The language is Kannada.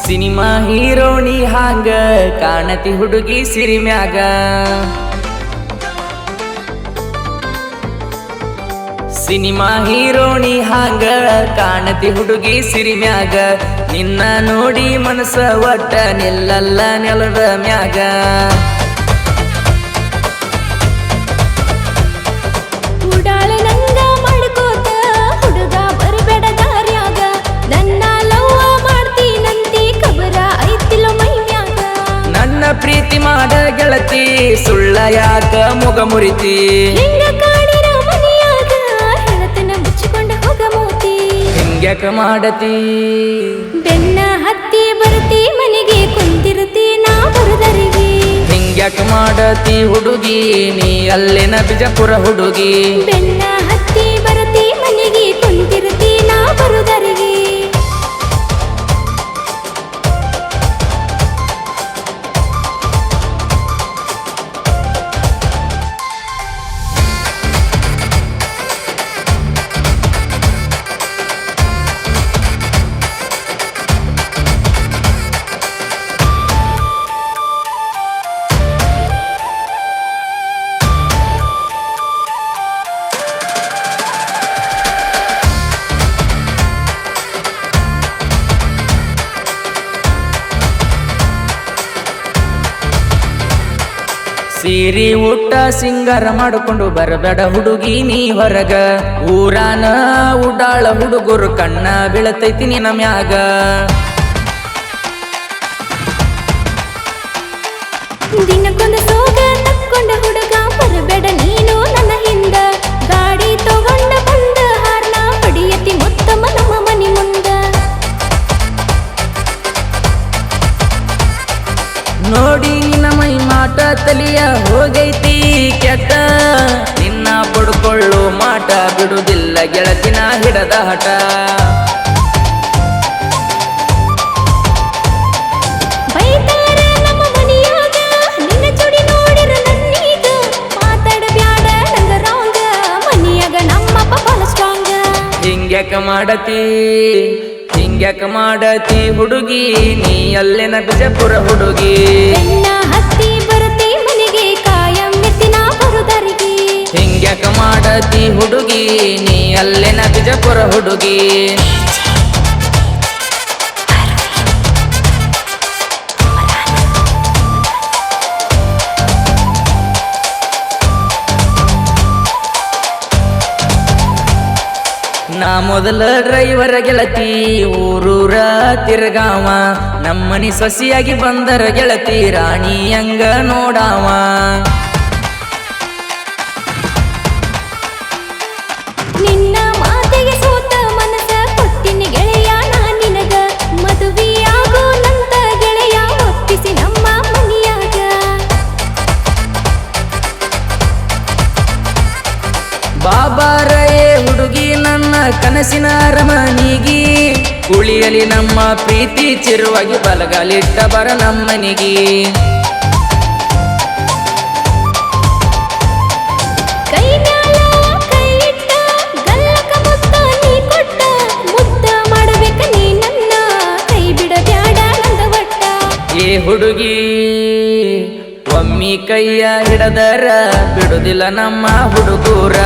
ಸಿನಿಮಾ ಹೀರೋಣಿ ಹಾಂಗ ಕಾಣತಿ ಹುಡುಗಿ ಸಿರಿಮ್ಯಾಗ ಸಿನಿಮಾ ಹೀರೋಣಿ ಹಾಂಗ ಕಾಣತಿ ಹುಡುಗಿ ಸಿರಿಮ್ಯಾಗ ನಿನ್ನ ನೋಡಿ ಮನಸ ಒಟ್ಟ ನಿಲ್ಲಲ್ಲ ನೆಲದ ಮ್ಯಾಗ ಪ್ರೀತಿ ಮಾಡ ಗೆಳತಿ ಸುಳ್ಳ ಯಾಕ ಮುಗ ಮುರಿತಿ ಹಿಂಗ್ಯಾಕ ಮಾಡತಿ ಬೆನ್ನ ಹತ್ತಿ ಬರುತ್ತಿ ಮನೆಗೆ ಕುಂತಿರುತ್ತಿ ನಾ ಬರುದರಿಗೆ ಹಿಂಗ್ಯಾಕ ಮಾಡತಿ ಹುಡುಗಿ ನೀ ಅಲ್ಲಿನ ಬಿಜಾಪುರ ಹುಡುಗಿ ಬೆನ್ನ ಹತ್ತಿ ಬರುತ್ತಿ ಮನೆಗೆ ಕುಂತಿರುತ್ತಿ ನಾ ಬರುದರಿಗೆ ಸೀರಿ ಊಟ ಸಿಂಗಾರ ಮಾಡಿಕೊಂಡು ಬರಬೇಡ ಹುಡುಗಿ ನೀ ಹೊರಗ ಊರಾನ ಉಡಾಳ ಹುಡುಗರು ಕಣ್ಣ ಬೀಳತೈತಿ ನಿನ್ನ ಮ್ಯಾಗ ದಿನಕ್ಕೊಂದು ಸೋಗ ತಕ್ಕೊಂಡ ಹುಡುಗ ಬರಬೇಡ ನೀನು ನನ್ನ ಹಿಂದ ಗಾಡಿ ತಗೊಂಡ ಬಂದ ಹಾರ್ನ ಪಡಿಯತಿ ಮೊತ್ತಮ ನಮ್ಮ ಮನಿ ಮುಂದ ನೋಡಿ ನಿನ್ನ ಮೈ ಮಾಟ ತಲಿಯ ಹೋಗೈತಿ ಕೆಟ್ಟ ನಿನ್ನ ಪಡ್ಕೊಳ್ಳೋ ಮಾಟ ಬಿಡುವುದಿಲ್ಲ ಗೆಳತಿನ ಹಿಡದ ಹಠ ಬೈತಾರ ನಮ್ಮ ಮನಿಯಾಗ ನಿನ್ನ ಜೋಡಿ ನೋಡಿರ ನನ್ನೀಗ ಮಾತಾಡಬ್ಯಾಡ ನಂಗ ರಾಂಗ ಮನಿಯಾಗ ನಮ್ಮಪ್ಪ ಬಹಳ ಸ್ಟ್ರಾಂಗ ಹಿಂಗ್ಯಾಕ ಮಾಡತಿ ಹುಡುಗಿ ನೀ ಅಲ್ಲಿನ ಬಿಜಾಪುರ ಹುಡುಗಿ ಬೆನ್ನ ಹತ್ತಿ ಬರುತ್ತಿ ಮನೆಗೆ ಕಾಯಂ ಮೆತ್ತಿನ ಬರುದರಿಗೆ ಹಿಂಗ್ಯಾಕ ಮಾಡತಿ ಹುಡುಗಿ ನೀ ಅಲ್ಲಿನ ಬಿಜಾಪುರ ಹುಡುಗಿ ನಾ ಮೊದಲ ಡ್ರೈವರ ಗೆಳತಿ ಊರೂರ ತಿರ್ಗಾವ ನಮ್ಮನಿ ಸೊಸಿಯಾಗಿ ಬಂದರ ಗೆಳತಿ ರಾಣಿ ಹಂಗ ನೋಡಾವ ನಿನ್ನ ಮಾತೆಗೆ ಸೋತ ಮನಸ ಕೊಟ್ಟಿನಿ ಗೆಳೆಯ ನಾ ನಿನಗ ಮದುವೆಯಾಗೋ ನಂತ ಗೆಳೆಯ ಒಪ್ಪಿಸಿ ನಮ್ಮ ಮನಿಯಾಗ ಬಾಬಾರೇ ಹುಡುಗಿ ನನ್ನ ಕನಸಿನ ಅರಮನಿಗಿ ಉಳಿಯಲಿ ನಮ್ಮ ಪ್ರೀತಿ ಚಿರುವಾಗಿ ಬಲಗಾಲಿಟ್ಟ ಬರ ನಮ್ಮನಿಗಿ ಕೈ ಮ್ಯಾಲ ಕೈ ಇಟ್ಟ ಗಲ್ಲಕ ಮುತ್ತ ನೀ ಕೊಟ್ಟ ಮುದ್ದ ಮಾಡಬೇಕ ನೀ ನನ್ನ ಕೈ ಬಿಡಬ್ಯಾಡ ನಂದ ಒಟ್ಟ ಏ ಹುಡುಗಿ ಒಮ್ಮಿ ಕೈಯ ಹಿಡದರ ಬಿಡುದಿಲ್ಲ ನಮ್ಮ ಹುಡುಗೂರ